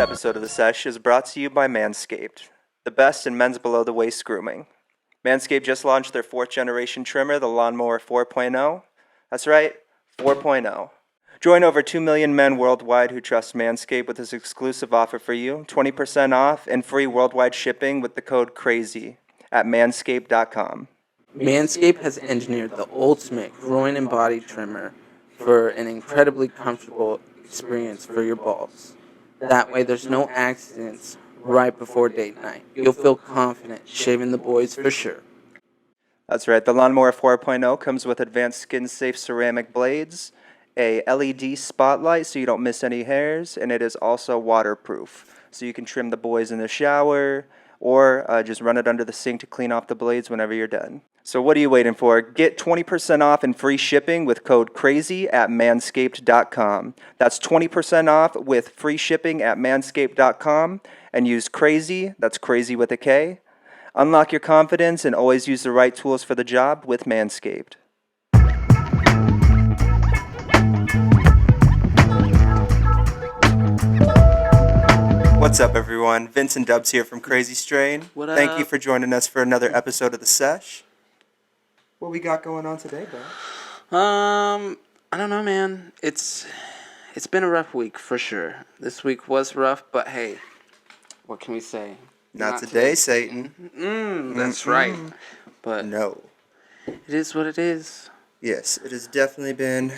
episode of the Sesh is brought to you by Manscaped, the best in men's below-the-waist grooming. Manscaped just launched their 4th-generation trimmer, the Lawnmower 4.0. That's right, 4.0. Join over 2 million men worldwide who trust Manscaped with this exclusive offer for you, 20% off and free worldwide shipping with the code Krazy at manscaped.com. Manscaped has engineered the ultimate groin and body trimmer for an incredibly comfortable experience for your balls. That way there's no accidents right before date night. You'll feel confident shaving the boys for sure. That's right, the Lawnmower 4.0 comes with advanced skin-safe ceramic blades, a LED spotlight so you don't miss any hairs, and it is also waterproof. So you can trim the boys in the shower or just run it under the sink to clean off the blades whenever you're done. So what are you waiting for? Get 20% off and free shipping with code Krazy at manscaped.com. That's 20% off with free shipping at manscaped.com and use Krazy, that's Krazy with a K. Unlock your confidence and always use the right tools for the job with Manscaped. What's up, everyone? Vince and Dubs here from Crazy Strain. What up? Thank you for joining us for another episode of The Sesh. What we got going on today, bro? I don't know, man. It's been a rough week for sure. This week was rough, but hey, what can we say? Not today, Satan. That's right. But No. it is what it is. Yes, it has definitely been...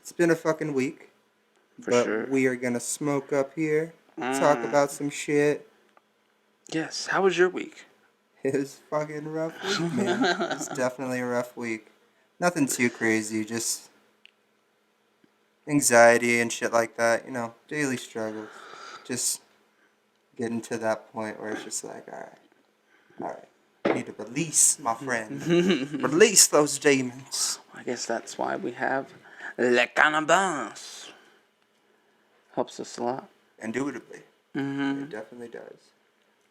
It's been a fucking week. For sure. We are going to smoke up here, talk about some shit. Yes. How was your week? It was a fucking rough week, man. It's definitely a rough week. Nothing too crazy, just anxiety and shit like that. You know, daily struggles. Just getting to that point where it's just like, alright. I need to release, my friend. Release those demons. I guess that's why we have Le Cannabis. Helps us a lot. Indubitably. Mm-hmm. It definitely does.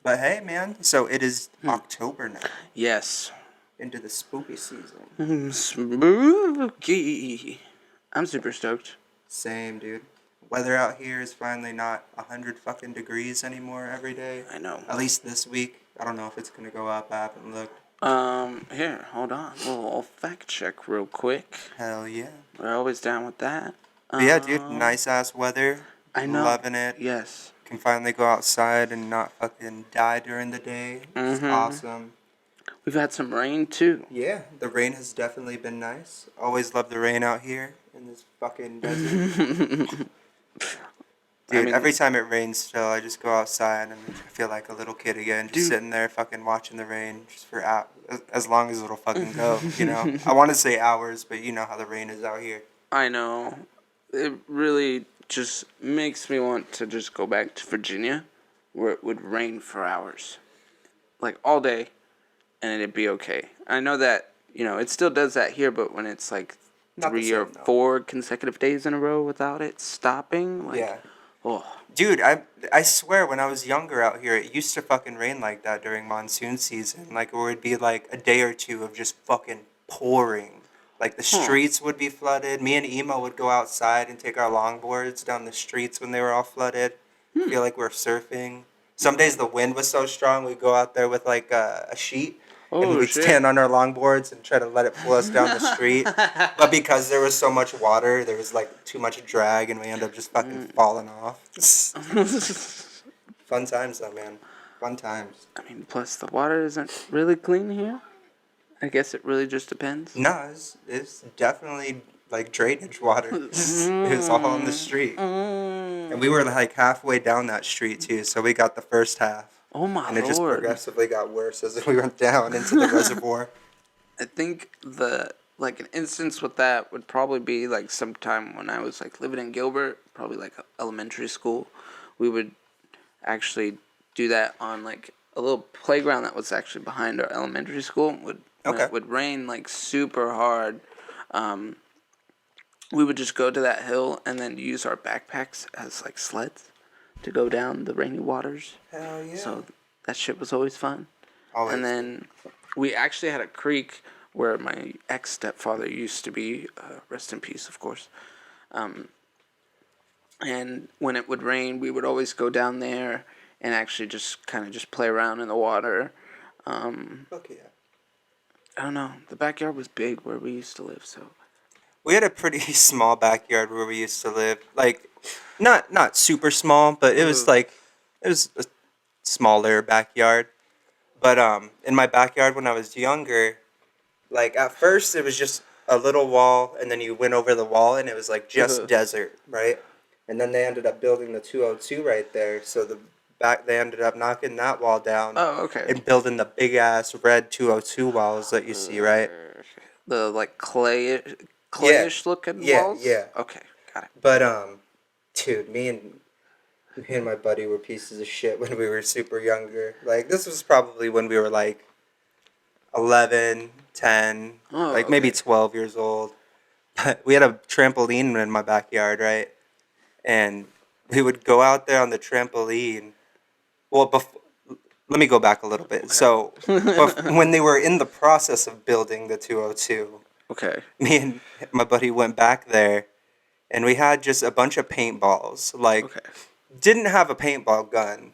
But hey, man, so it is October now. Yes. Into the spooky season. Spooky. I'm super stoked. Same, dude. Weather out here is finally not 100 fucking degrees anymore every day. I know. At least this week. I don't know if it's gonna go up. I haven't looked. Here, hold on. We'll fact check real quick. Hell yeah. We're always down with that. But yeah, dude, nice ass weather. I know. Loving it. Yes. Can finally go outside and not fucking die during the day. It's awesome. We've had some rain too. Yeah, the rain has definitely been nice. Always love the rain out here in this fucking desert. Dude, every time it rains still, I just go outside and I feel like a little kid again, just sitting there fucking watching the rain just for as long as it'll fucking go, you know? I want to say hours, but you know how the rain is out here. I know. It really just makes me want to just go back to Virginia, where it would rain for hours. Like all day, and it'd be okay. I know that, you know, it still does that here, but when it's like Not the 3 or same, though. 4 consecutive days in a row without it stopping, like, Yeah. oh. Dude, I swear when I was younger out here, it used to fucking rain like that during monsoon season. Like, it would be like a day or two of just fucking pouring. Like, the streets would be flooded. Me and Emo would go outside and take our longboards down the streets when they were all flooded. Feel like we're surfing. Some days the wind was so strong, we'd go out there with, like, a sheet. And we'd stand on our longboards and try to let it pull us down the street. But because there was so much water, there was, like, too much drag, and we ended up just fucking falling off. Fun times, though, man. Fun times. I mean, plus the water isn't really clean here. I guess it really just depends. No, it's definitely like drainage water. It was all on the street. And we were like halfway down that street too, so we got the first half. Oh my And it just lord. progressively got worse as we went down into the reservoir. I think an instance with that would probably be like sometime when I was like living in Gilbert, probably like elementary school. We would actually do that on like a little playground that was actually behind our elementary school. When it would rain like super hard, we would just go to that hill and then use our backpacks as like sleds to go down the rainy waters. Hell yeah. So that shit was always fun. Always. And then we actually had a creek where my ex-stepfather used to be, rest in peace, of course. And when it would rain, we would always go down there and actually just kind of just play around in the water. Fuck yeah. I don't know. The backyard was big where we used to live, so. We had a pretty small backyard where we used to live. Like, not super small, but it was like it was a smaller backyard. But in my backyard when I was younger, like at first it was just a little wall, and then you went over the wall, and it was like just desert, right? And then they ended up building the 202 right there, so they ended up knocking that wall down Oh, okay. and building the big ass red 202 walls that you see, right? The like clayish looking walls. Yeah. Okay, got it. But dude, me and my buddy were pieces of shit when we were super younger. Like this was probably when we were like 11, 10, like okay. maybe 12 years old. But we had a trampoline in my backyard, right? And we would go out there on the trampoline. Well, let me go back a little bit. Okay. So, when they were in the process of building the 202, Okay. me and my buddy went back there, and we had just a bunch of paintballs. Like, Okay. didn't have a paintball gun.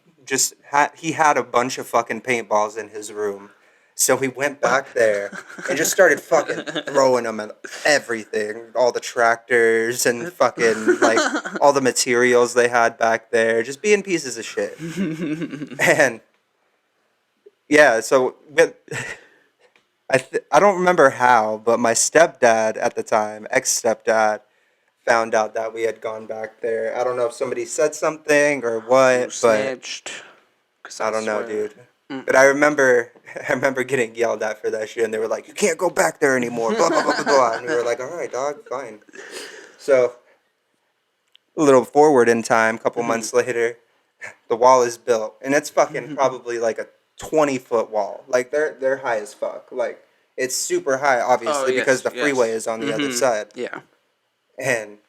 He had a bunch of fucking paintballs in his room. So we went back there and just started fucking throwing them at everything. All the tractors and fucking like all the materials they had back there. Just being pieces of shit. And yeah, so I don't remember how, but my stepdad at the time, ex-stepdad, found out that we had gone back there. I don't know if somebody said something or what, Who but snitched? 'Cause I don't know, swear. dude. But I remember getting yelled at for that shit, and they were like, "You can't go back there anymore." Blah blah blah blah blah. And we were like, "All right, dog, fine." So a little forward in time, a couple months later, the wall is built, and it's fucking probably like a 20-foot wall. Like they're high as fuck. Like it's super high, obviously, because the freeway is on the other side. Yeah. And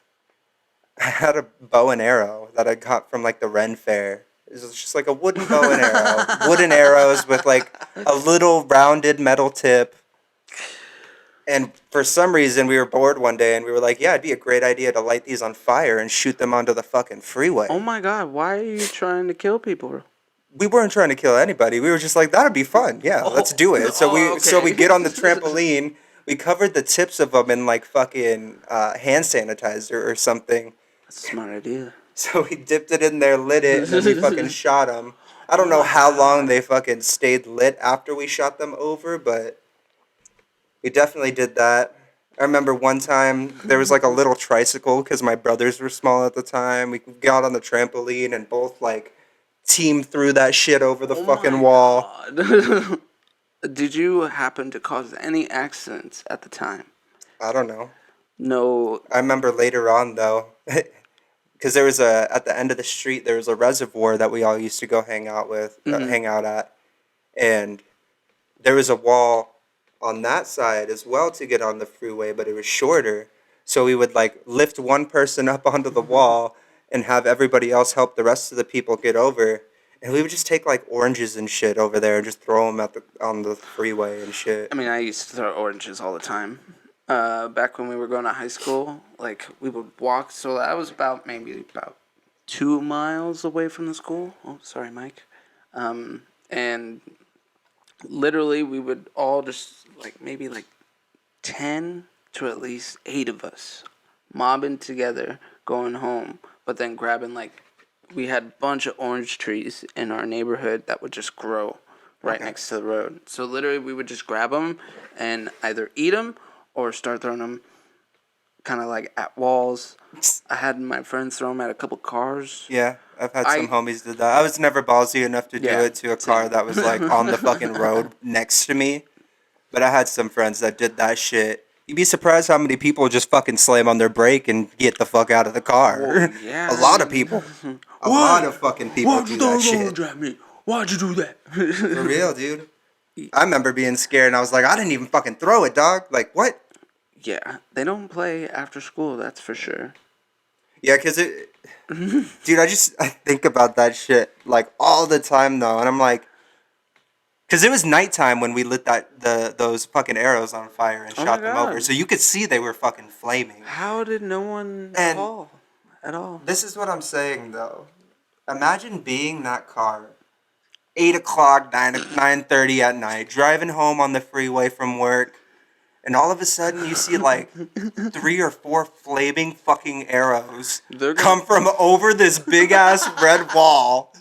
I had a bow and arrow that I got from like the Ren Fair. It was just like a wooden bow and arrow. Wooden arrows with like a little rounded metal tip. And for some reason, we were bored one day and we were like, yeah, it'd be a great idea to light these on fire and shoot them onto the fucking freeway. Oh my god, why are you trying to kill people? We weren't trying to kill anybody. We were just like, that'd be fun. Yeah, let's do it. So we get on the trampoline. We covered the tips of them in like fucking hand sanitizer or something. That's a smart idea. So we dipped it in there, lit it, and then we fucking shot them. I don't know how long they fucking stayed lit after we shot them over, but we definitely did that. I remember one time there was like a little tricycle because my brothers were small at the time. We got on the trampoline and both like teamed through that shit over the fucking wall. God. Did you happen to cause any accidents at the time? I don't know. No. I remember later on though, because there was at the end of the street there was a reservoir that we all used to go hang out at, and there was a wall on that side as well to get on the freeway, but it was shorter. So we would like lift one person up onto the wall and have everybody else help the rest of the people get over. And we would just take like oranges and shit over there and just throw them on the freeway and shit. I mean, I used to throw oranges all the time. Back when we were going to high school, like we would walk. So that was maybe about 2 miles away from the school. Oh, sorry, Mike. And literally we would all just like maybe like 10 to at least 8 of us mobbing together going home, but then grabbing like we had a bunch of orange trees in our neighborhood that would just grow right next to the road. So literally we would just grab them and either eat them or start throwing them kind of like at walls. I had my friends throw them at a couple cars. Yeah, I've had some homies do that. I was never ballsy enough to do it to a car that was like on the fucking road next to me. But I had some friends that did that shit. You'd be surprised how many people just fucking slam on their brake and get the fuck out of the car. Whoa, yeah. A lot of people. A lot of fucking people do that shit. Why'd you do that? For real, dude. I remember being scared and I was like, I didn't even fucking throw it, dog. Like, what? Yeah, they don't play after school, that's for sure. Yeah, because dude, I think about that shit like all the time though, and I'm like, because it was nighttime when we lit those fucking arrows on fire and shot them over, so you could see they were fucking flaming. How did no one call? at all. This is what I'm saying, though. Imagine being that car, 8 o'clock, 9:30 at night, driving home on the freeway from work, and all of a sudden you see like 3 or 4 flaming fucking arrows They're gonna- come from over this big ass red wall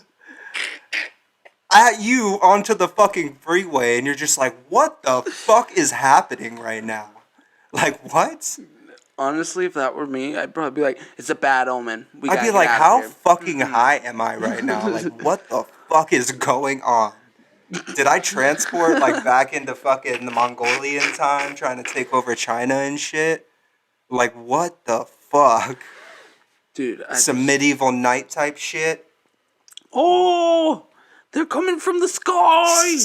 at you onto the fucking freeway, and you're just like, what the fuck is happening right now? Like, what? Honestly, if that were me, I'd probably be like, "It's a bad omen. We I'd gotta be get like, out how of here." fucking high am I right now? Like, what the fuck is going on? Did I transport like back into fucking the Mongolian time, trying to take over China and shit? Like, what the fuck? Dude, Some medieval knight type shit? Oh, they're coming from the sky.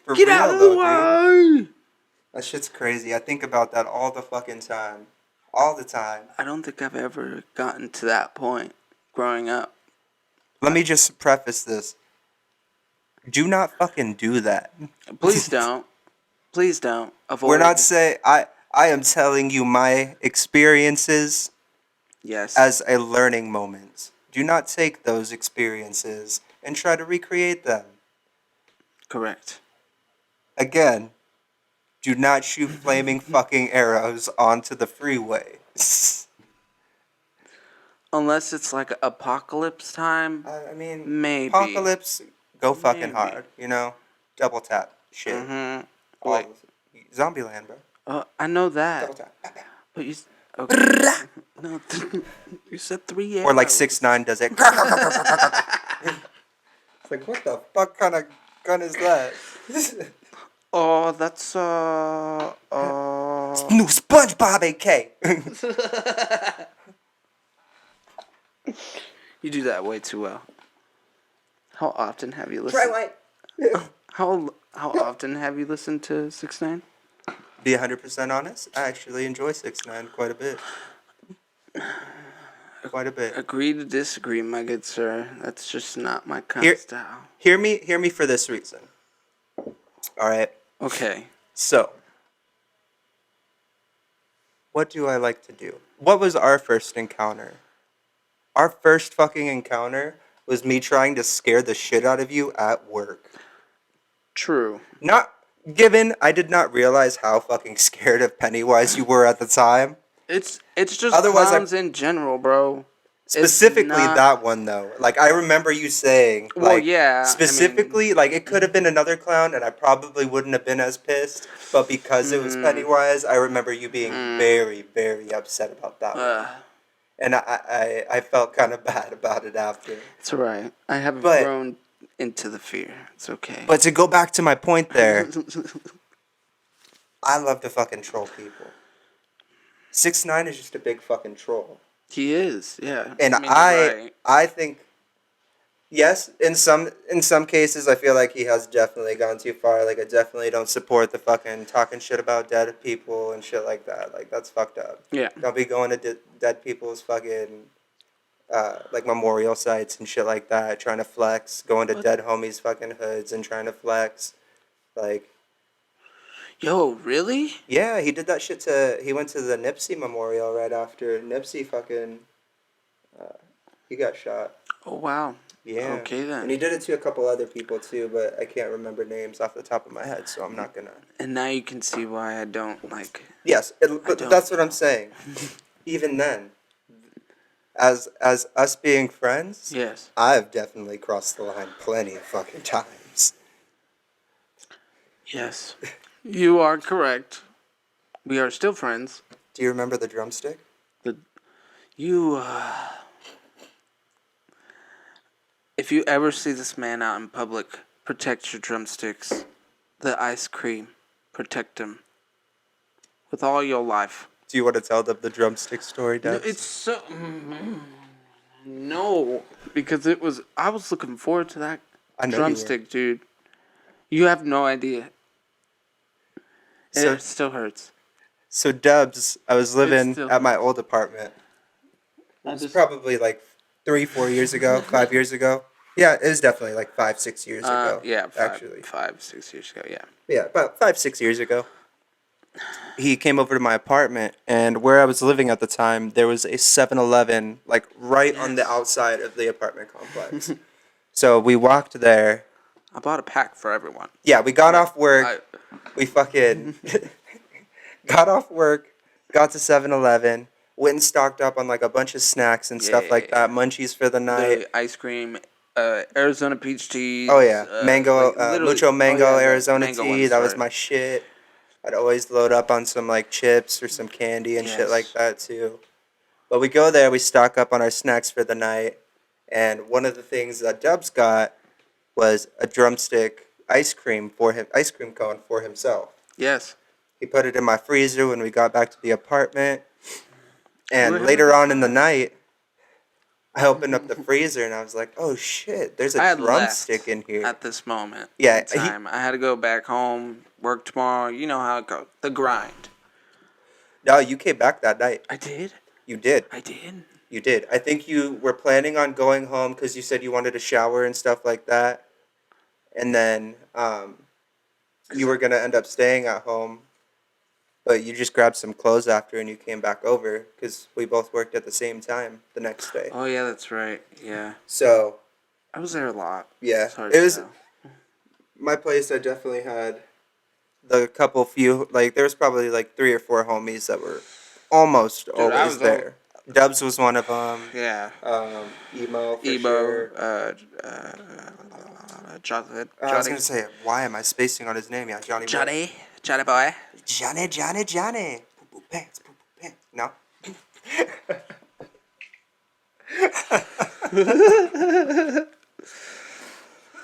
For Get real, out of though, the way. That shit's crazy. I think about that all the fucking time. All the time. I don't think I've ever gotten to that point growing up. Let me just preface this. Do not fucking do that. Please don't. Please don't. Avoid. We're not saying I am telling you my experiences Yes. as a learning moment. Do not take those experiences and try to recreate them. Correct. Again, do not shoot flaming fucking arrows onto the freeway. Unless it's like apocalypse time. I mean, Maybe. apocalypse, go fucking Maybe. hard, you know? Double tap shit. Mm-hmm. All Wait. Zombieland, bro. I know Double that. tap. But you. Okay. No. You said 3 arrows. Or like 6ix9ine does it. It's like, what the fuck kind of gun is that? Oh, that's New SpongeBob AK. You do that way too well. How often have you listened? white. How often have you listened to 6ix9ine? Be 100% honest, I actually enjoy 6ix9ine quite a bit. Quite a bit. Agree to disagree, my good sir. That's just not my kind of style. Hear me for this reason. All right. Okay. So, what do I like to do? What was our first encounter? Our first fucking encounter was me trying to scare the shit out of you at work. True. Not given I did not realize how fucking scared of Pennywise you were at the time. It's just Otherwise, clowns in general, bro. Specifically not- that one though. Like I remember you saying Well, like yeah, I specifically like it could have been another clown and I probably wouldn't have been as pissed, but because it was Pennywise, I remember you being very, very upset about that one. And I felt kind of bad about it after. It's alright. I haven't But- grown into the fear. It's okay. But to go back to my point there, I love to fucking troll people. 6ix9ine is just a big fucking troll. He is, yeah. And mean, you're right. I think yes, in some cases I feel like he has definitely gone too far. Like I definitely don't support the fucking talking shit about dead people and shit like that. Like that's fucked up. Yeah. Don't be going to dead people's fucking like memorial sites and shit like that, trying to flex, going to dead homies' fucking hoods and trying to flex. Like, Yo, really? yeah, he did that shit he went to the Nipsey memorial right after Nipsey fucking, he got shot. Oh, wow. Yeah. Okay, then. And he did it to a couple other people too, but I can't remember names off the top of my head, so I'm not gonna. And now you can see why I don't like... Yes, but don't. that's what I'm saying. Even then, as us being friends, Yes. I've definitely crossed the line plenty of fucking times. Yes. You are correct. We are still friends. Do you remember the drumstick? You, If you ever see this man out in public, protect your drumsticks. The ice cream. Protect him. With all your life. Do you want to tell them the drumstick story, No, Debs? it's so... No. Because I was looking forward to that I know you were. drumstick, dude. You have no idea. So- It still hurts. So Dubs, I was living still at my old apartment. It was probably like 3-4 years ago, 5 years ago. Yeah, it was definitely like 5-6 years ago. Yeah, actually. 5-6 years ago, yeah. Yeah, about 5-6 years ago. he came over to my apartment, and where I was living at the time, there was a 7-Eleven like right on the Yes. outside of the apartment complex. So we walked there. I bought a pack for everyone. Yeah, we got Like, off work. We fucking got off work, got to 7-Eleven, went and stocked up on like a bunch of snacks and stuff like that, Yeah. munchies for the Literally night. ice cream, Arizona peach teas. Oh yeah, mango, Like literally. mucho Oh mango yeah, the Arizona mango tea. ones. That was Sorry. my shit. I'd always load up on some like chips or some candy and shit like Yes. that too. But we go there, we stock up on our snacks for the night, and one of the things that Dubs got was a drumstick ice cream cone for himself. Yes. He put it in my freezer when we got back to the apartment, We were and having a later good on in the time. night, I opened up the freezer and I was like, "Oh shit, there's I a had drumstick left in here." at this moment Yeah, in time. I had to go back home, work tomorrow. You know how it goes. The grind. no, you came back that night. I did. You did. I did. You did. I think you were planning on going home because you said you wanted to shower and stuff like that, and then you were gonna end up staying at home, but you just grabbed some clothes after and you came back over because we both worked at the same time the next day. Oh yeah, that's right. Yeah, So I was there a lot. yeah, Sorry it to was tell. my place. I definitely had the couple few like there was probably like 3 or 4 homies that were almost Dude, I always was all. there. Dubs was one of them. Yeah. Emo for Ebo, sure. chocolate, I was Johnny, gonna say, why am I spacing on his name? Yeah, Johnny Boy. Johnny boy. Johnny. Poo poo pants, poo poo pants. No.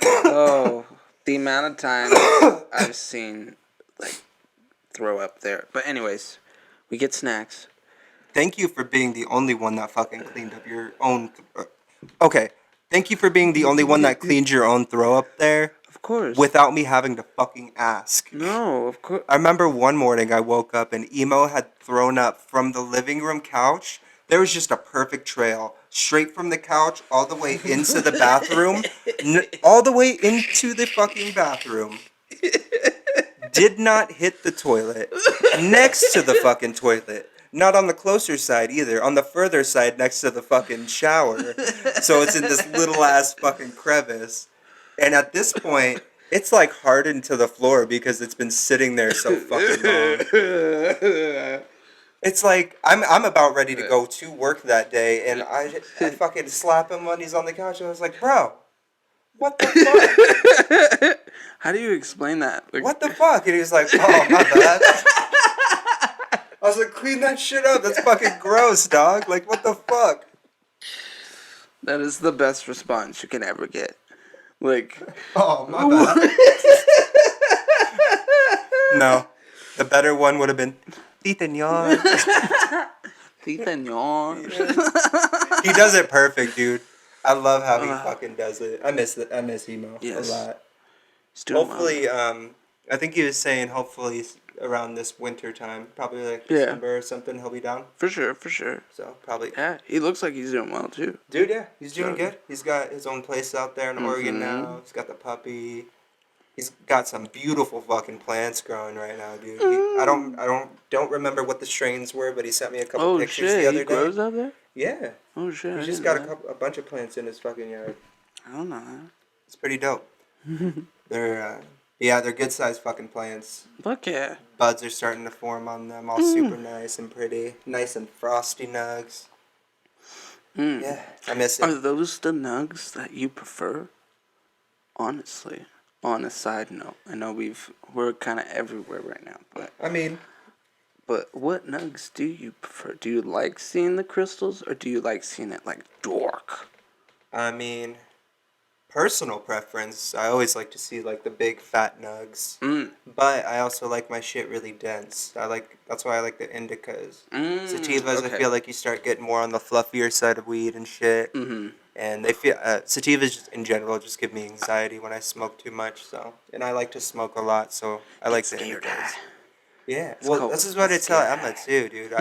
Oh, the amount of times I've seen like throw up there. But anyways, we get snacks. Thank you for being the only one that fucking cleaned up your own. Okay. Thank you for being the only one that cleaned your own throw up there Of course. without me having to fucking ask. No, of course. I remember one morning I woke up and Emo had thrown up from the living room couch. There was just a perfect trail straight from the couch all the way into the bathroom, all the way into the fucking bathroom. Did not hit the toilet next to the fucking toilet. Not on the closer side either. On the further side next to the fucking shower. So it's in this little ass fucking crevice. And at this point, it's like hardened to the floor because it's been sitting there so fucking long. It's like I'm about ready to go to work that day, and I fucking slap him when he's on the couch, and I was like, bro, what the fuck? How do you explain that? Like, What the fuck? And he was like, oh my bad. I was like, clean that shit up. That's fucking gross, dog. Like, what the fuck? that is the best response you can ever get. Like, Oh my bad. No, the better one would have been, sí, señor. sí, señor. He does it perfect, dude. I love how he fucking does it. I miss emo Yes. a lot. He's doing Hopefully, I think he was saying hopefully around this winter time, probably like Yeah. December or something, he'll be down. For sure, for sure. So probably. Yeah, he looks like he's doing well too. Dude, yeah, he's doing So- good. He's got his own place out there in Oregon now. He's got the puppy. He's got some beautiful fucking plants growing right now, dude. I don't remember what the strains were, but he sent me a couple Oh pictures shit, the other he day. grows out there? Yeah, Oh shit, I he's just didn't got know that. a bunch of plants in his fucking yard. I don't know that. It's pretty dope. They're they're good sized fucking plants. Fuck yeah. Buds are starting to form on them, all super nice and pretty, nice and frosty nugs. Yeah, I miss Are it. those the nugs that you prefer? Honestly, on a side note, I know we're kind of everywhere right now, I mean, but what nugs do you prefer? Do you like seeing the crystals, or do you like seeing it like dark? personal preference. I always like to see like the big fat nugs, Mm. but I also like my shit really dense. That's why I like the indicas. Sativas, I okay. feel like you start getting more on the fluffier side of weed and shit. Mm-hmm. And they feel sativas just, in general just give me anxiety when I smoke too much. So, and I like to smoke a lot, so I like the Scared indicas. eye. Yeah, It's well, called this is what I the tell scared Emma too, dude.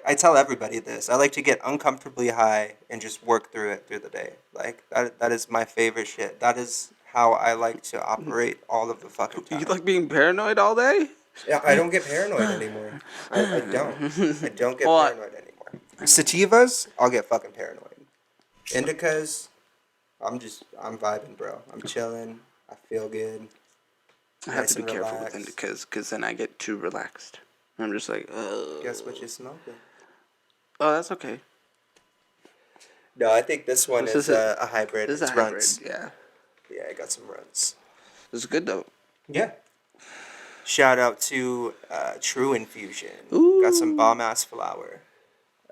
I tell everybody this. I like to get uncomfortably high and just work through it through the day. Like that is my favorite shit. That is how I like to operate all of the fucking time. You like being paranoid all day? Yeah, I don't get paranoid anymore. I don't. I don't get Well, paranoid anymore. Sativas, I'll get fucking paranoid. Indicas, I'm vibing, bro. I'm chilling. I feel good. I have Nice to be and careful with relaxed. indicas because then I get too relaxed. I'm just like, Guess what you're smoking? oh, that's okay. No, I think this one This is is a a hybrid. this is a It's hybrid. runs. Yeah, Yeah, I got some runs. it's good though. Yeah. Shout out to True Infusion. Got some Ooh, bomb ass flower.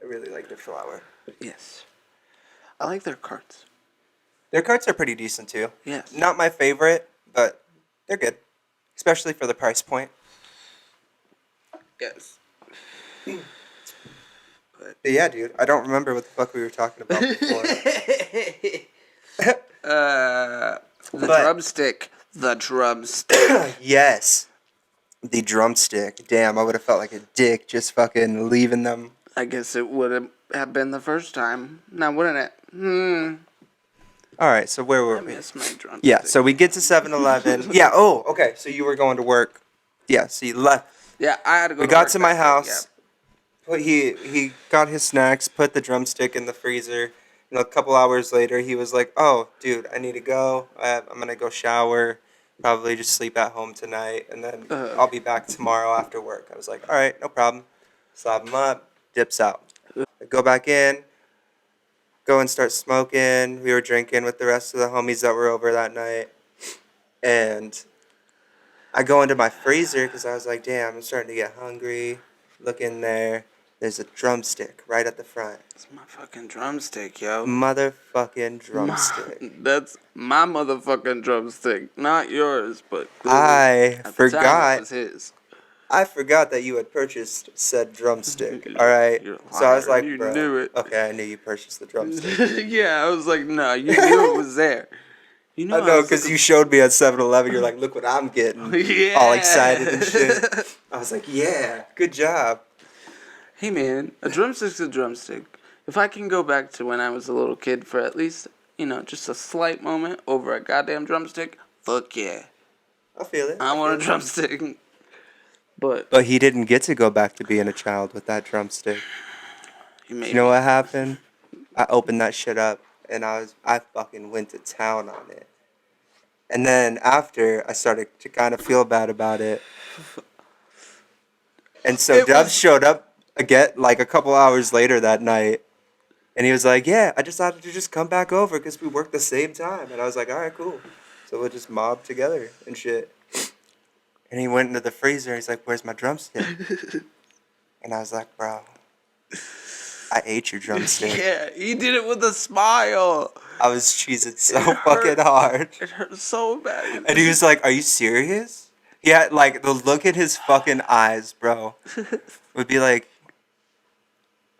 I really like their flower. yes, I like their carts. Their carts are pretty decent too. Yes, Not my favorite, but they're good, especially for the price point. yes. But yeah, dude, I don't remember what the fuck we were talking about before. The But- drumstick. The drumstick. Yes, the drumstick. Damn, I would have felt like a dick just fucking leaving them. I guess it would have been the first time. Now, wouldn't it? All right, so where were I we? miss my drumstick. Yeah, so we get to 7-Eleven. Yeah, oh, okay, so you were going to work. Yeah, so you left. Yeah, I had to go. We to got work to my that day, house. He got his snacks, put the drumstick in the freezer. A couple hours later, he was like, "Oh, dude, I need to go. I'm gonna go shower. Probably just sleep at home tonight, and then I'll be back tomorrow after work." I was like, "All right, no problem." Slap him up, dips out. I go back in, go and start smoking. We were drinking with the rest of the homies that were over that night, and I go into my freezer because I was like, "Damn, I'm starting to get hungry." Look in there. There's a drumstick right at the front. It's my fucking drumstick, yo. Motherfucking drumstick. That's my motherfucking drumstick, not yours, but I at the time it forgot. was his. I forgot that you had purchased said drumstick. All right. You're a So I was liar. like, You bro. knew it. Okay, I knew you purchased the drumstick. Yeah, I was like, no, you knew it was there. You know, I know, because you showed me at 7-Eleven. You're like, look what I'm getting. Yeah. All excited and shit. I was like, yeah, good job. Hey man, a drumstick's a drumstick. If I can go back to when I was a little kid for at least, just a slight moment over a goddamn drumstick, fuck yeah. I feel it. I want a feel it. drumstick. But But he didn't get to go back to being a child with that drumstick. You know what happened? I opened that shit up and I fucking went to town on it. And then after I started to kind of feel bad about it. And so Dubs showed up again like a couple hours later that night. And he was like, "Yeah, I decided to just come back over because we worked the same time." And I was like, "All right, cool." So we'll just mob together and shit. And he went into the freezer. He's like, "Where's my drumstick?" And I was like, "Bro, I ate your drumstick." Yeah, he did it with a smile. I was cheesing so fucking hard. It hurt so bad. And he was like, "Are you serious?" Yeah, like the look in his fucking eyes, bro, would be like,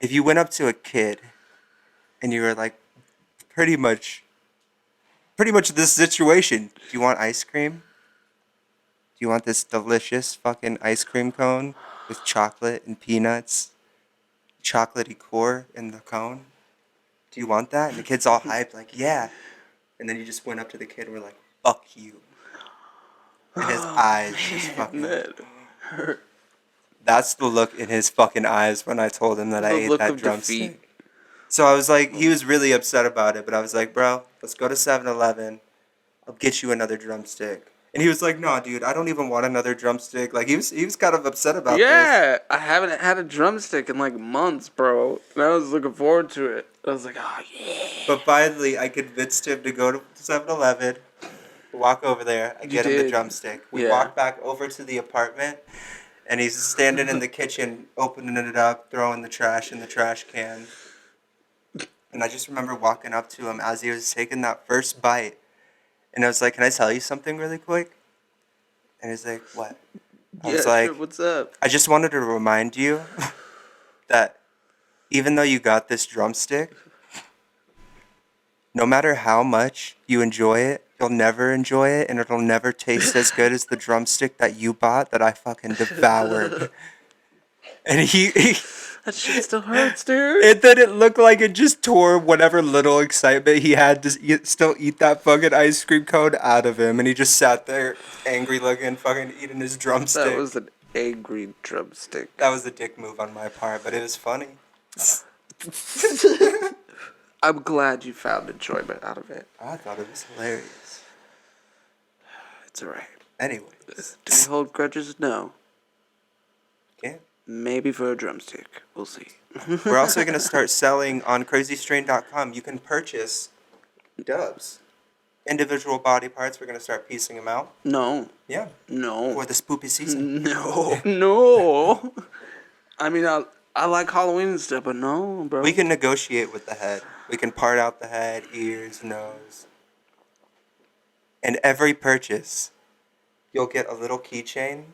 if you went up to a kid and you were like, pretty much this situation. Do you want ice cream? Do you want this delicious fucking ice cream cone with chocolate and peanuts? Chocolatey core in the cone? Do you want that? And the kid's all hyped, like, yeah. And then you just went up to the kid and were like, fuck you. And his eyes just fucking... That hurt. That's the look in his fucking eyes when I told him that I The ate look that of drumstick. defeat. So I was like, he was really upset about it, but I was like, bro, let's go to 7-Eleven. I'll get you another drumstick. And he was like, no, dude, I don't even want another drumstick. Like, he was kind of upset about this. Yeah, I haven't had a drumstick in like months, bro. And I was looking forward to it. I was like, oh yeah. But finally, I convinced him to go to 7-Eleven, walk over there, and get him the did. drumstick. We Yeah. walked back over to the apartment, and he's standing in the kitchen, opening it up, throwing the trash in the trash can. And I just remember walking up to him as he was taking that first bite. And I was like, can I tell you something really quick? And he's like, what? I was like, sure, what's up? I just wanted to remind you that even though you got this drumstick, no matter how much you enjoy it, you'll never enjoy it, and it'll never taste as good as the drumstick that you bought that I fucking devoured. And he That shit still hurts, dude. and then it looked like it just tore whatever little excitement he had to still eat that fucking ice cream cone out of him, and he just sat there angry looking, fucking eating his drumstick. That was an Angry drumstick. That was a dick move on my part, but it was funny. I'm glad you found enjoyment out of it. I thought it was hilarious. It's alright. Anyways. Do we hold grudges? No. Yeah. Maybe for a drumstick. We'll see. We're also going to start selling on crazystrain.com. You can purchase dubs. Individual body parts. We're going to start piecing them out. No. Yeah. No. For the spoopy season. No. No. I mean, I like Halloween and stuff, but no, bro. We can negotiate with the head. We can part out the head, ears, nose. And every purchase, you'll get a little keychain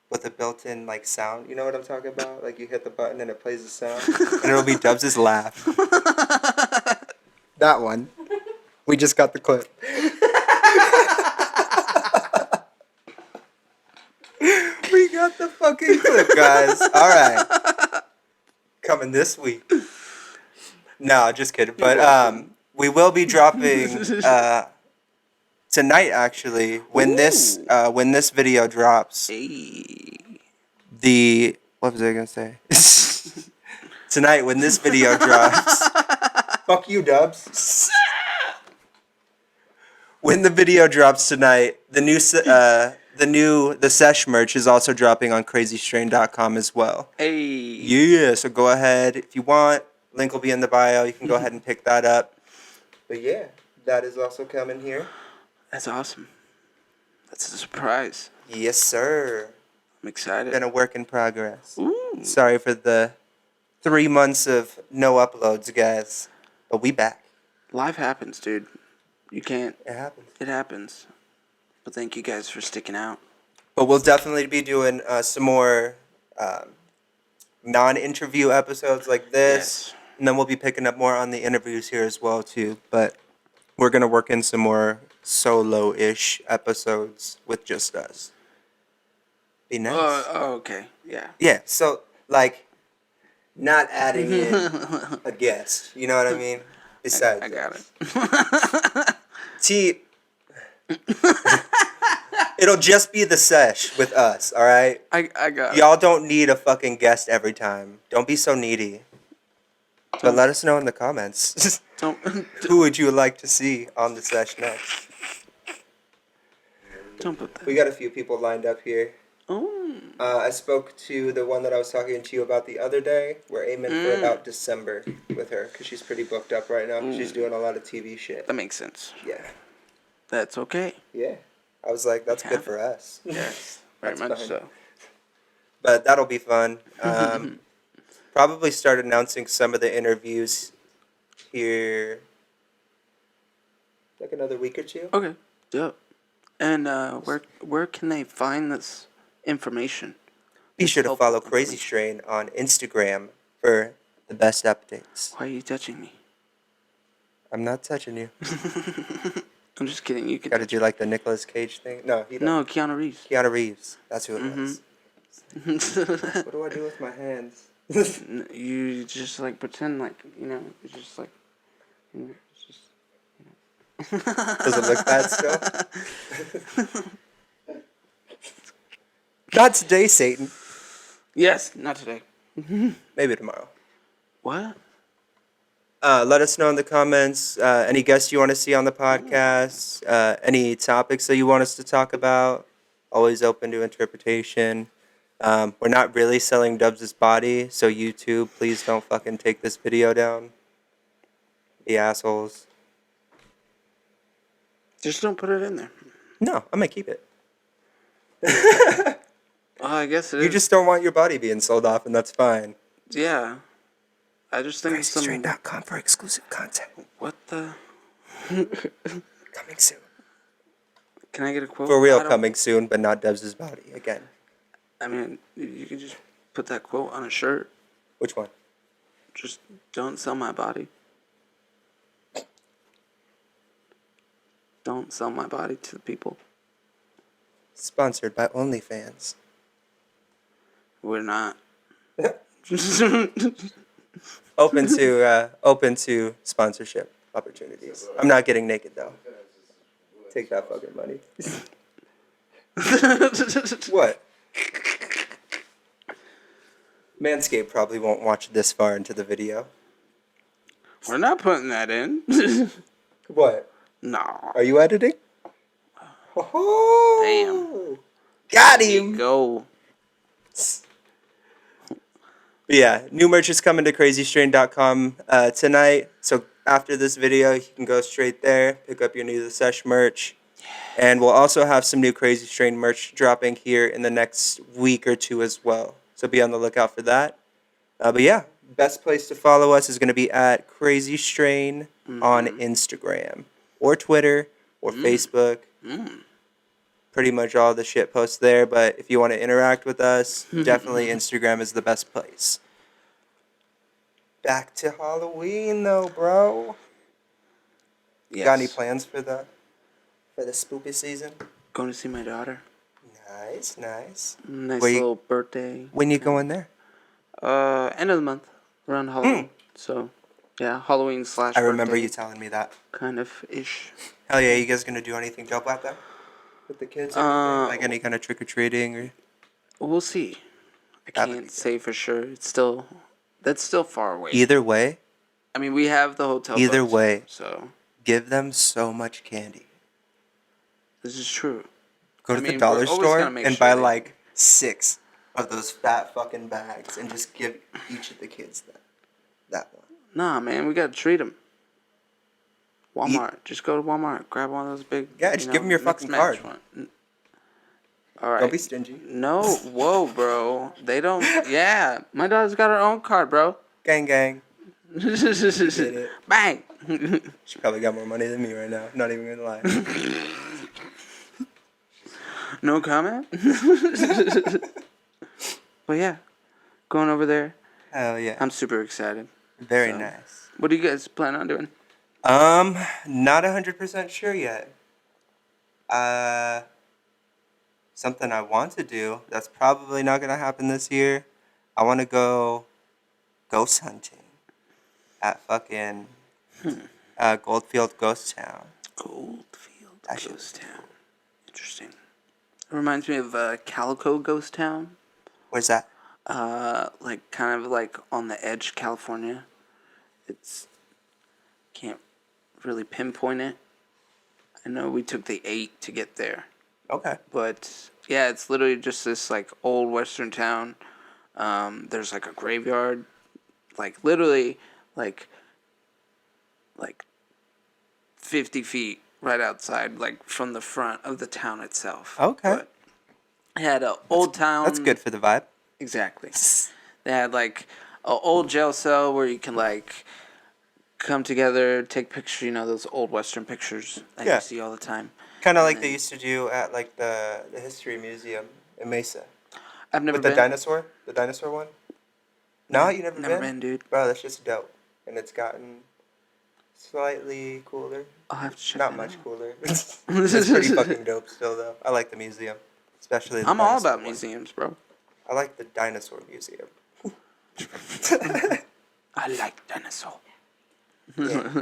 with a built-in like sound. You know what I'm talking about? Like you hit the button and it plays a sound, and it'll be Dubs' laugh. That one. We just got the clip. We got the fucking clip, guys. All right. Coming this week. No, just kidding. But we will be dropping tonight actually when this video drops. Hey. What was I gonna say? Tonight when this video drops. Fuck you, Dubs. When the video drops tonight, the Sesh merch is also dropping on crazystrain.com as well. Hey. Yeah, so go ahead if you want. Link will be in the bio. You can go ahead and pick that up. But yeah, that is also coming here. That's awesome. That's a surprise. Yes, sir. I'm excited. Been a work in progress. Ooh. Sorry for the 3 months of no uploads, guys. But we back. Life happens, dude. You can't. It happens. It happens. But thank you guys for sticking out. But we'll definitely be doing some more non-interview episodes like this. Yes. And then we'll be picking up more on the interviews here as well, too. But we're going to work in some more solo-ish episodes with just us. Be nice. Okay. Yeah. Yeah, so, like, not adding in a guest. You know what I mean? Besides. I got it. T. It'll just be the sesh with us, all right? I got it. Y'all don't need a fucking guest every time. Don't be so needy. But let us know in the comments. Don't. Who would you like to see on the sesh next? Don't put that. We got a few people lined up here. Oh. I spoke to the one that I was talking to you about the other day. We're aiming for about December with her because she's pretty booked up right now. She's doing a lot of TV shit. That makes sense. Yeah. That's okay. Yeah. I was like, that's good for us. Yes. Very That's much fine. so. But that'll be fun. Probably start announcing some of the interviews here like another week or two. Okay. Dope. And where can they find this information? Be sure to helpful follow Crazy Strain on Instagram for the best updates. Why are you touching me? I'm not touching you. I'm just kidding. You can. Gotta do like the Nicolas Cage thing. No, he don't. No, Keanu Reeves. Keanu Reeves. That's who it was. What do I do with my hands? You just like pretend like it's just like it's just Does it look bad still? Not today, Satan. Yes, not today. Maybe tomorrow. What? Let us know in the comments any guests you want to see on the podcast, any topics that you want us to talk about. Always open to interpretation. We're not really selling Dubs' body, so YouTube, please don't fucking take this video down. The assholes. Just don't put it in there. No, I'm gonna keep it. I guess it You is. just don't want your body being sold off, and that's fine. Yeah. I just think CrazyStrain.com for exclusive content. What the? Coming soon. Can I get a quote? For real, I don't- coming soon, but not Dubs' body again. I mean, you can just put that quote on a shirt. Which one? Just don't sell my body. Don't sell my body to the people. Sponsored by OnlyFans. We're not. Open to sponsorship opportunities. I'm not getting naked though. Take that fucking money. What? Manscaped probably won't watch this far into the video. We're not putting that in. What? No. Are you editing? Oh, got him. Go. But yeah, new merch is coming to crazystrain.com tonight. So after this video, you can go straight there, pick up your new Sesh merch. And we'll also have some new Crazy Strain merch dropping here in the next week or two as well. So be on the lookout for that. But yeah, best place to follow us is going to be at Crazy Strain on Instagram or Twitter or Facebook. Pretty much all the shit posts there. But if you want to interact with us, definitely Instagram is the best place. Back to Halloween though, bro. Yes. Got any plans for the spooky season? Going to see my daughter. Nice, nice. Nice Where you- little birthday. When you going there? End of the month, around Halloween. So, yeah, Halloween / I remember birthday, you telling me that. kind of ish. Hell yeah, you guys gonna do anything dope out there with the kids? Or anything? Like any kind of trick or treating or? We'll see. I That would be can't good. say for sure. That's still far away. Either way, I mean, we have the hotel. Either booked, way. so give them so much candy. this is true. Go I to mean, the dollar we're always store gonna make and sure buy they- like 6 of those fat fucking bags and just give each of the kids that one. Nah, man, we gotta treat them. Walmart. Just go to Walmart. Grab one of those big. Yeah, just give 'em your mix fucking match card. one. All right. Don't be stingy. No, whoa, bro. They don't. Yeah, my daughter's got her own card, bro. Gang gang. it. Bang. She probably got more money than me right now. Not even gonna lie. No comment. But yeah, going over there. Hell yeah. I'm super excited. Very so- nice. What do you guys plan on doing? Not 100% sure yet. Something I want to do that's probably not gonna happen this year. I want to go ghost hunting at fucking Goldfield Ghost Town. Goldfield That shit Ghost Town. Interesting. It reminds me of Calico Ghost Town. Where's that? Like kind of like on the edge, California. It's can't really pinpoint it. I know we took the 8 to get there, Okay. but yeah, it's literally just this like old western town. There's like a graveyard, like literally like 50 feet right outside, like from the front of the town itself. Okay. But it had an old town. That's good for the vibe. Exactly. They had like an old jail cell where you can like come together, take pictures. You know those old western pictures that Yeah. you see all the time. Kind of like they used to do at like the History Museum in Mesa. I've never With the been. the dinosaur one. No, you never Never been, dude. Bro, that's just dope, and it's gotten slightly cooler. I'll have to check. Not that much out. cooler. It's pretty fucking dope still, though. I like the museum, especially. The I'm all dinosaur about one. museums, bro. I like the dinosaur museum. I like dinosaur. Yeah.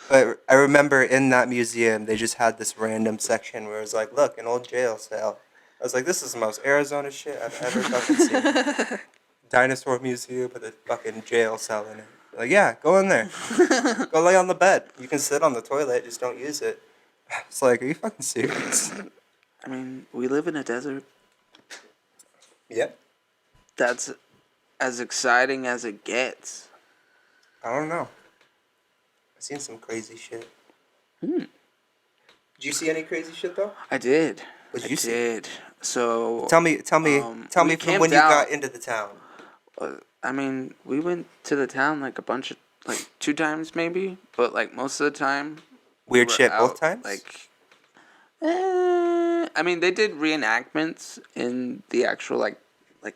But I remember in that museum, they just had this random section where it was like, look, an old jail cell. I was like, this is the most Arizona shit I've ever fucking seen. Dinosaur museum with a fucking jail cell in it. Like, yeah, go in there. Go lay on the bed. You can sit on the toilet, just don't use it. It's like, are you fucking serious? I mean, we live in a desert. Yeah. That's as exciting as it gets. I don't know. I've seen some crazy shit. Did you see any crazy shit though? I did. What did I you see? did. So Tell me we from when camped you out. got into the town. I mean, we went to the town like a bunch of like 2 times maybe, but like most of the time. Weird we were shit both out, times? Like, I mean, they did reenactments in the actual like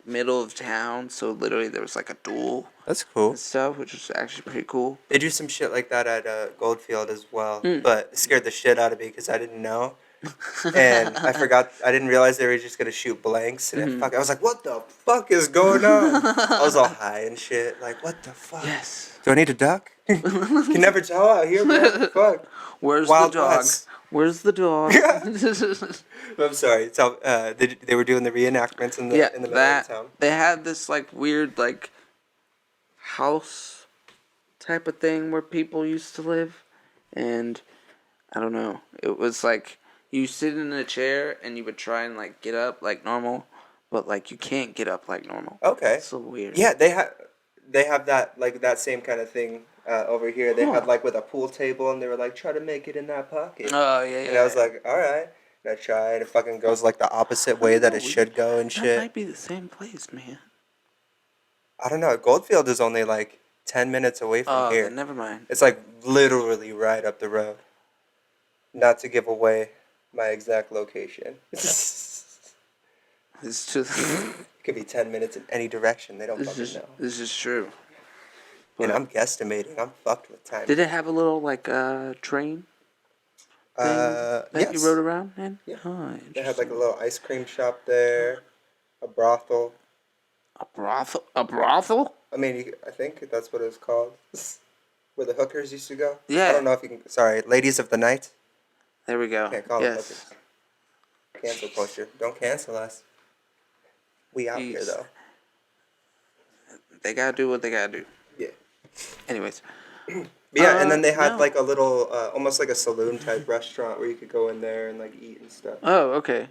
middle of town, so literally there was like a duel That's cool. and stuff, which was actually pretty cool. They do some shit like that at Goldfield as well, Mm. but it scared the shit out of me because I didn't know. And I forgot. I didn't realize they were just gonna shoot blanks. And I was like, "What the fuck is going on?" I was all high and shit. Like, what the fuck? Yes. Do I need to duck? Can never tell out here, bro. Fuck. Where's Wild the dog? West. Where's the dog? I'm sorry. Tell. They were doing the reenactments in the Yeah, middle that of town. they had this like weird like house type of thing where people used to live, and I don't know. It was like you sit in a chair and you would try and like get up like normal, but like you can't get up like normal. Okay. It's so weird. Yeah, they have that like that same kind of thing over here. They had like with a pool table, and they were like, try to make it in that pocket. Oh yeah, yeah. And I was like, all right. And I tried. It fucking goes like the opposite way that it should go and That shit. might be the same place, man. I don't know. Goldfield is only like 10 minutes away from Oh, here. then never mind. It's like literally right up the road. Not to give away my exact location. It's just It could be 10 minutes in any direction. They don't fucking know. this is true. And I'm guesstimating. I'm fucked with time. Did it have a little like train thing that yes. you rode around in? Yeah. Oh, They had like a little ice cream shop there, a brothel. a brothel. A brothel? I mean, I think that's what it was called. Where the hookers used to go. Yeah. I don't know if you can. Sorry, ladies of the night. There we go. Can't call them Yes. hookers. Cancel culture. Don't cancel us. We out here Jeez. though. They gotta do what they gotta do. Yeah. Anyways. But yeah, and then they had no. like a little, almost like a saloon type restaurant where you could go in there and like eat and stuff. Oh, okay.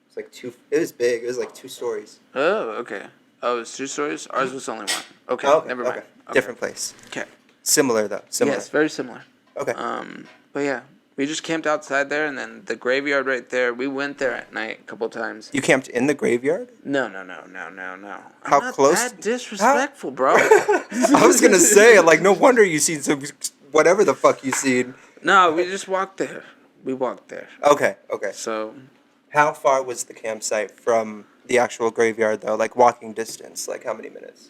It's like It was big. It was like 2 stories. Oh, okay. Oh, it's 2 stories? Ours was only 1. Okay, Oh, okay, never mind. okay. Okay. Different place. Okay. Similar though. Similar. Yes, very similar. Okay. But yeah, we just camped outside there, and then the graveyard right there. We went there at night a couple times. You camped in the graveyard? No. How I'm not close- That disrespectful, bro. I was gonna say, like, no wonder you seen some whatever the fuck you seen. No, we just walked there. We walked there. Okay. So, How far was the campsite from the actual graveyard though? Like walking distance? Like how many minutes?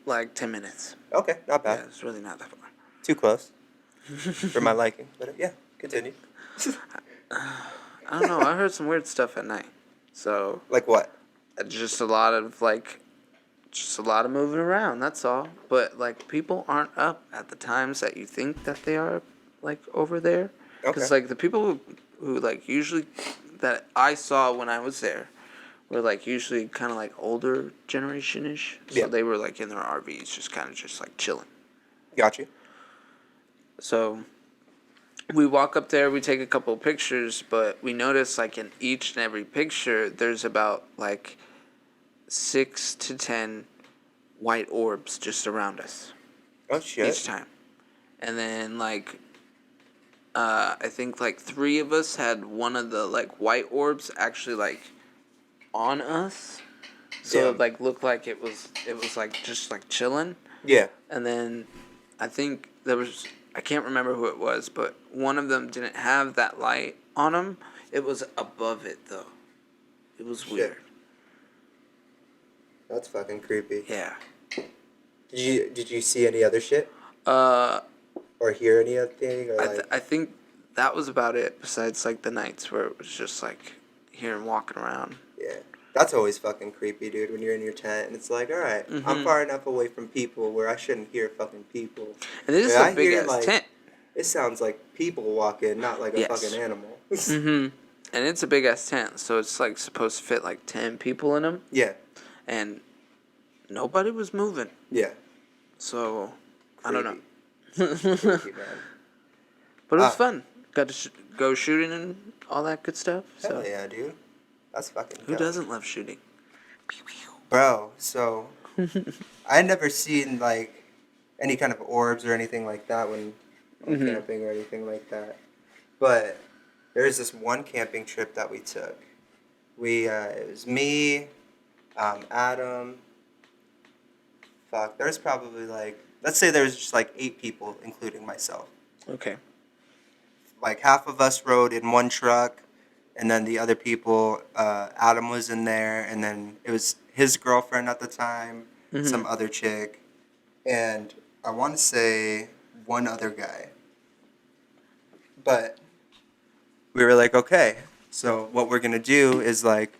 like 10 minutes. Okay, not Yeah, bad. it's really not that far. Too close for my liking. But yeah, continue. I don't know. I heard some weird stuff at night. So, Like what? just a lot of moving around, that's all. But like people aren't up at the times that you think that they are, like over there. Because Okay. like the people who like usually that I saw when I was there were like usually kind of like older generation-ish. So Yeah. they were like in their RVs just kind of just like chilling. Got you. So we walk up there, we take a couple of pictures, but we notice like in each and every picture there's about like 6 to 10 white orbs just around us Oh shit. each time. And then like I think like 3 of us had one of the like white orbs actually like on us. So Yeah. it like looked like it was like just like chilling. Yeah. And then I think I can't remember who it was, but one of them didn't have that light on him. It was above it though. It was Shit. weird. That's fucking creepy. Yeah. Did you see any other shit or hear anything or like? I think that was about it. Besides like the nights where it was just like hearing walking around. Yeah. That's always fucking creepy, dude, when you're in your tent and it's like, all right, I'm far enough away from people where I shouldn't hear fucking people. And this is Yeah, a big ass like, tent. It sounds like people walking, not like a Yes. fucking animal. And it's a big ass tent, so it's like supposed to fit like 10 people in them, Yeah. and nobody was moving. Yeah. So I don't know, Creepy, man. but it was fun. Got to go shooting and all that good stuff. So Hell yeah, dude. That's fucking who dope. doesn't love shooting? Bro, so I had never seen like any kind of orbs or anything like that when camping or anything like that. But there's this one camping trip that we took. It was me, Adam. Fuck, there's probably like, let's say there was just like 8 people, including myself. Okay. Like half of us rode in one truck, and then the other people, Adam was in there, and then it was his girlfriend at the time, some other chick, and I want to say one other guy. But we were like, okay, so what we're gonna do is like,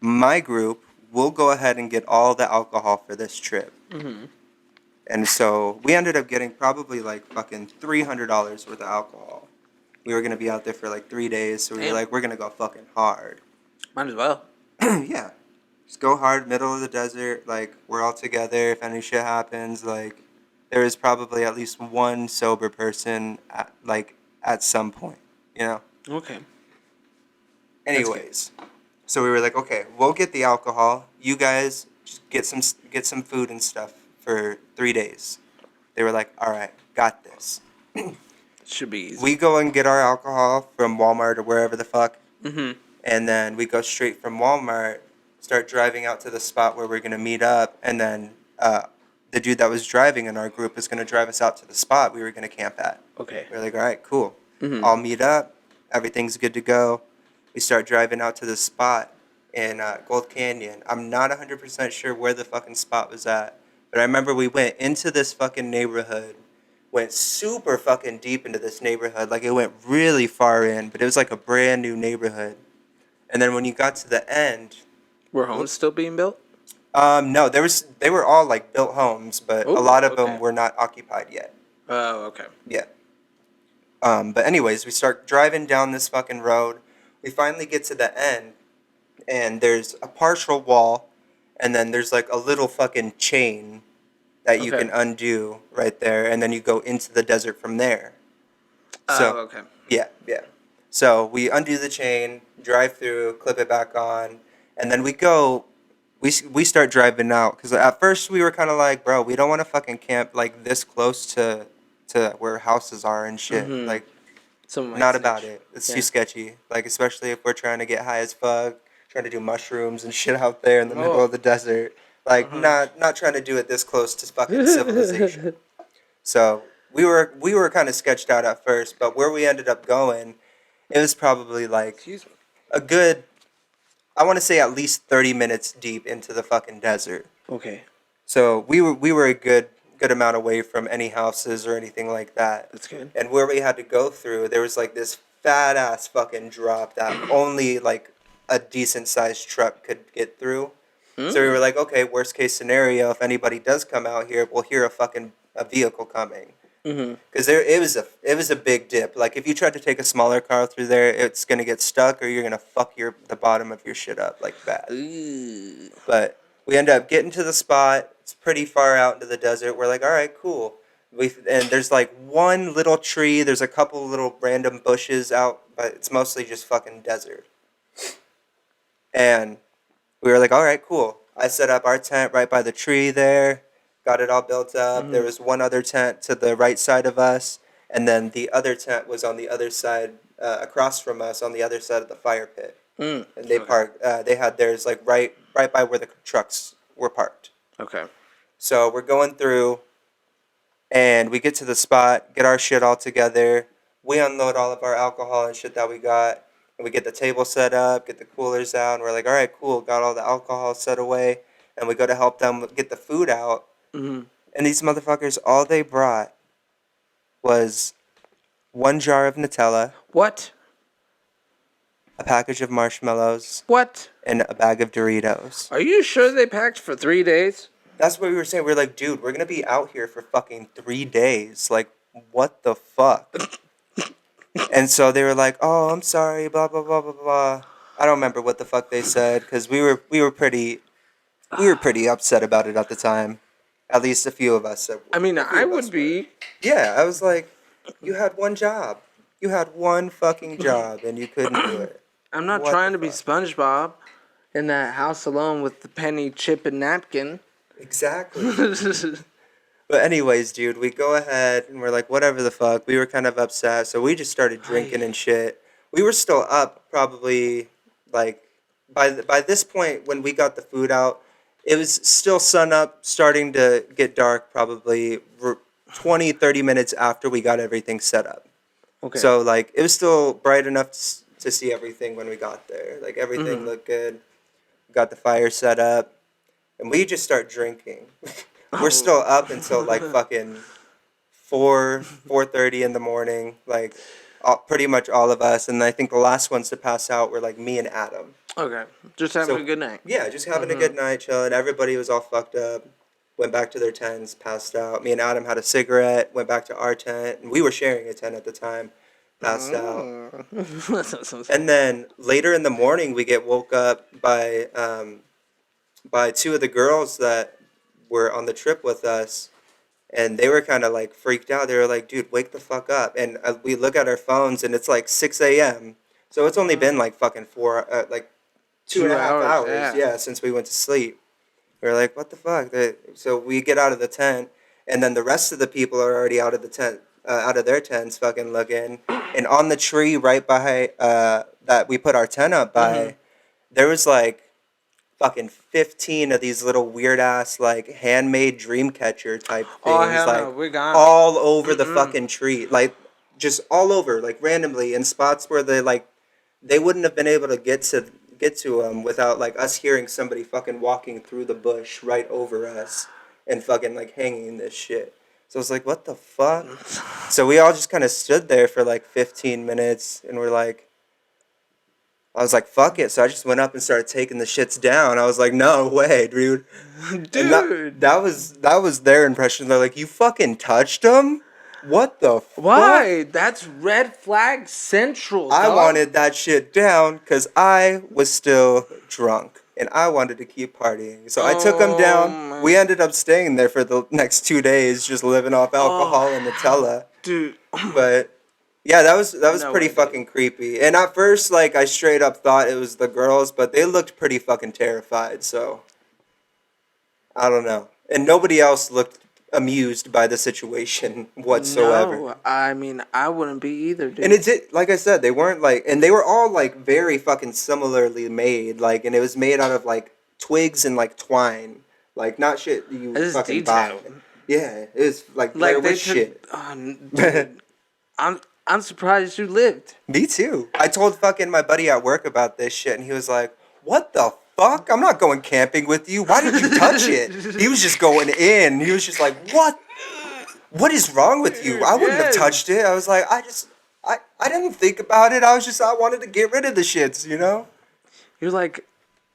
my group will go ahead and get all the alcohol for this trip. Mm-hmm. And so we ended up getting probably like fucking $300 worth of alcohol. We were gonna be out there for like 3 days, so we were Damn. like, we're gonna go fucking hard. Might as well. Yeah, just go hard, middle of the desert. Like we're all together. If any shit happens, like there is probably at least one sober person at some point. You know. Okay. Anyways, so we were like, okay, we'll get the alcohol. You guys just get some food and stuff for 3 days. They were like, all right, got this. Should be easy. We go and get our alcohol from Walmart or wherever the fuck, Mm-hmm. and then we go straight from Walmart, start driving out to the spot where we're gonna meet up, and then the dude that was driving in our group is gonna drive us out to the spot we were gonna camp at. Okay. We're like, all right, cool. Mm-hmm. All meet up. Everything's good to go. We start driving out to the spot in Gold Canyon. I'm not 100% sure where the fucking spot was at, but I remember we went into this fucking neighborhood, went super fucking deep into this neighborhood. Like it went really far in, but it was like a brand new neighborhood. And then when you got to the end, Were homes still being built? no, they were all like built homes, but a Ooh, lot of okay. them were not occupied yet. Oh, okay. Yeah. But anyways, we start driving down this fucking road. We finally get to the end, and there's a partial wall, and then there's like a little fucking chain that you Okay. can undo right there, and then you go into the desert from there. So, Oh, okay. yeah. So we undo the chain, drive through, clip it back on, and then we go. We start driving out because at first we were kind of like, bro, we don't want to fucking camp like this close to where houses are and shit. Mhm. Like, Someone might not snitch. about it. It's Yeah. too sketchy. Like, especially if we're trying to get high as fuck, trying to do mushrooms and shit out there in the middle Oh. of the desert. Like, Uh-huh. not trying to do it this close to fucking civilization. So we were kind of sketched out at first, but where we ended up going, it was probably like Excuse me. a good, I want to say at least 30 minutes deep into the fucking desert. Okay. So we were a good amount away from any houses or anything like that. That's good. And where we had to go through, there was like this fat ass fucking drop that only like a decent sized truck could get through. So we were like, okay, worst case scenario, if anybody does come out here, we'll hear a vehicle coming. Mm-hmm. Because it was a big dip. Like if you tried to take a smaller car through there, it's gonna get stuck, or you're gonna fuck the bottom of your shit up like bad. Ooh. But we end up getting to the spot. It's pretty far out into the desert. We're like, all right, cool. And there's like one little tree. There's a couple little random bushes out, but it's mostly just fucking desert. And we were like, all right, cool. I set up our tent right by the tree there. Got it all built up. Mhm. There was one other tent to the right side of us, and then the other tent was on the other side, across from us, on the other side of the fire pit. Mm. And they Okay. parked. They had theirs like right by where the trucks were parked. Okay. So we're going through, and we get to the spot, get our shit all together. We unload all of our alcohol and shit that we got, and we get the table set up, get the coolers out, and we're like, all right, cool, got all the alcohol set away, and we go to help them get the food out. Mm-hmm. And these motherfuckers, all they brought was one jar of Nutella, What? a package of marshmallows, What? and a bag of Doritos. Are you sure they packed for 3 days? That's what we were saying. We are like, dude, we're gonna be out here for fucking 3 days. Like, what the fuck? And so they were like, oh, I'm sorry, blah blah blah blah blah. I don't remember what the fuck they said because we were pretty upset about it at the time. At least a few of us. I mean, A few I of us would were. be. Yeah, I was like, you had one job. You had one fucking job and you couldn't do it. I'm not What trying the to be fuck? SpongeBob in that house alone with the penny, chip, and napkin. Exactly. Mm-hmm. But anyways, dude, we go ahead and we're like, whatever the fuck. We were kind of upset, so we just started drinking and shit. We were still up probably like by this point when we got the food out, it was still sun up, starting to get dark probably 20, 30 minutes after we got everything set up. Okay. So like it was still bright enough to see everything when we got there. Like everything looked good. Got the fire set up, and we just start drinking. We're still up until like fucking 4:30 in the morning. Like pretty much all of us, and I think the last ones to pass out were like me and Adam. Okay, just having So a good night. yeah, just having a good night, chilling. Everybody was all fucked up. Went back to their tents, passed out. Me and Adam had a cigarette. Went back to our tent, and we were sharing a tent at the time. Passed out. And then later in the morning, we get woke up by two of the girls that were on the trip with us, and they were kind of like freaked out. They were like, "Dude, wake the fuck up!" And we look at our phones, and it's like 6 a.m. So it's only been like fucking like two and a half 2 hours, hours, yeah. since we went to sleep. We are like, "What the fuck?" So we get out of the tent, and then the rest of the people are already out of the tent, out of their tents, fucking looking. And on the tree right by that we put our tent up by, there was like fucking 15 of these little weird ass like handmade dream catcher type Oh things, hell like no, we're gone. all over the fucking tree, like just all over, like randomly in spots where they wouldn't have been able to get to them without like us hearing somebody fucking walking through the bush right over us and fucking like hanging this shit. So it's like, what the fuck? So we all just kind of stood there for like 15 minutes, and we're like, I was like, fuck it. So I just went up and started taking the shits down. I was like, no way, dude. And Dude, that was their impression. They're like, you fucking touched them? What the fuck? why? That's red flag central. I dog. wanted that shit down because I was still drunk and I wanted to keep partying. So I took them down. man. We ended up staying there for the next 2 days, just living off alcohol and Nutella. Dude, But yeah, that was No pretty way, dude. fucking creepy. And at first, like, I straight up thought it was the girls, but they looked pretty fucking terrified. So I don't know. And nobody else looked amused by the situation whatsoever. no, I mean I wouldn't be either, dude. And like I said, they weren't like, and they were all like very fucking similarly made, like, and it was made out of like twigs and like twine, like not shit you This is fucking buy. detailed. Yeah, it was like Like Blair they Witch took, shit. dude, I'm surprised you lived. Me too. I told fucking my buddy at work about this shit, and he was like, "What the fuck? I'm not going camping with you. Why did you touch it?" He was just going in. He was just like, "What? What is wrong with you? I wouldn't have Yes. touched it." I was like, I didn't think about it. I wanted to get rid of the shits, you know? You're like,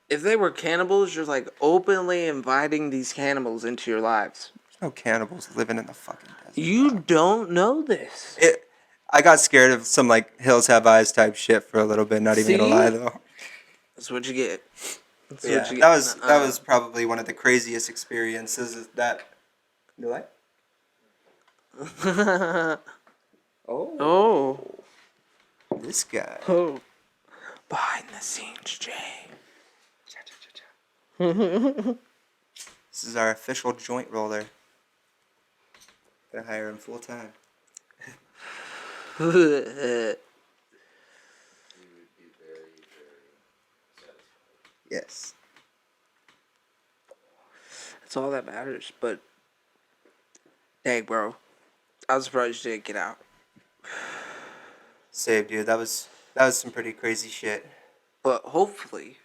if they were cannibals, you're like openly inviting these cannibals into your lives. No cannibals living in the fucking desert. You don't know this. I got scared of some like Hills Have Eyes type shit for a little bit. Not even gonna See? lie though. That's what you get. That's Yeah, what you that get. was that was probably one of the craziest experiences. Is that you like? Oh, Oh. this guy. Oh. Behind the scenes, Jay. This is our official joint roller. Gonna hire him full time. Yes. That's all that matters. But, dang, bro. I was surprised you didn't get out. Save, dude. That was some pretty crazy shit. But hopefully,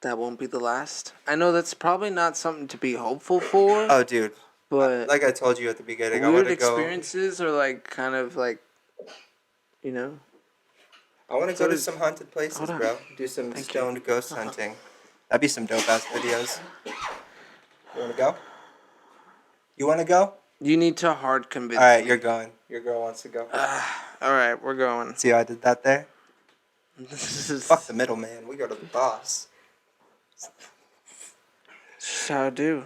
that won't be the last. I know that's probably not something to be hopeful for. Oh, dude. But Like I told you at the beginning, I weird want to go. experiences are like kind of like, you know. I want to So go to does- some haunted places, Hold on. bro. Do some Thank you. stoned ghost hunting. That'd be some dope ass videos. You want to go? You want to go? You need to hard convince. All right, me. you're going. Your girl wants to go. All right, we're going. See how I did that there? This is Fuck the middleman. We go to the boss. just how I do.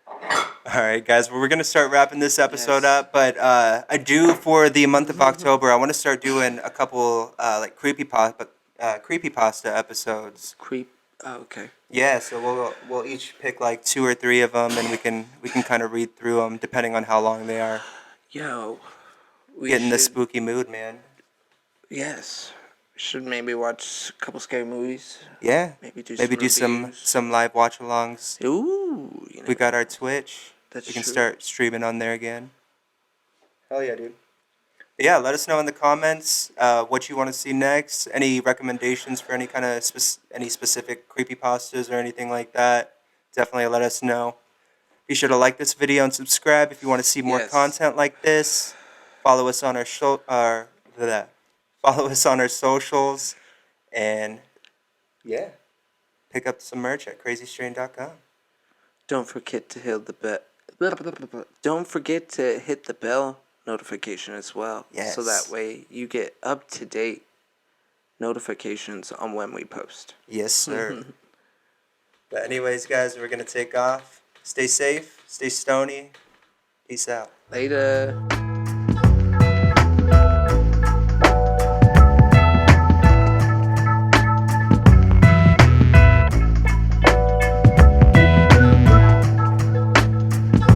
All right, guys. Well, we're gonna start wrapping this episode Yes. up, but I do for the month of October. I want to start doing a couple like creepypasta episodes. Creep. Oh, okay. Yeah, so we'll each pick like 2 or 3 of them, and we can kind of read through them depending on how long they are. Yo, we Get in the should- spooky mood, man. Yes, we should maybe watch a couple scary movies. Yeah. Maybe do some reviews. live watch-alongs. Ooh, you know. We got our Twitch. That's we can true. start streaming on there again. Hell yeah, dude. But yeah, let us know in the comments what you want to see next. Any recommendations for any kind of any specific creepypastas or anything like that. Definitely let us know. Be sure to like this video and subscribe if you want to see more Yes. content like this. Follow us on follow us on our socials, and yeah, pick up some merch at crazystrain.com. Don't forget to hit the bell. Don't forget to hit the bell notification as well. Yes. So that way you get up to date notifications on when we post. Yes, sir. But anyways, guys, we're gonna take off. Stay safe. Stay stony. Peace out. Later.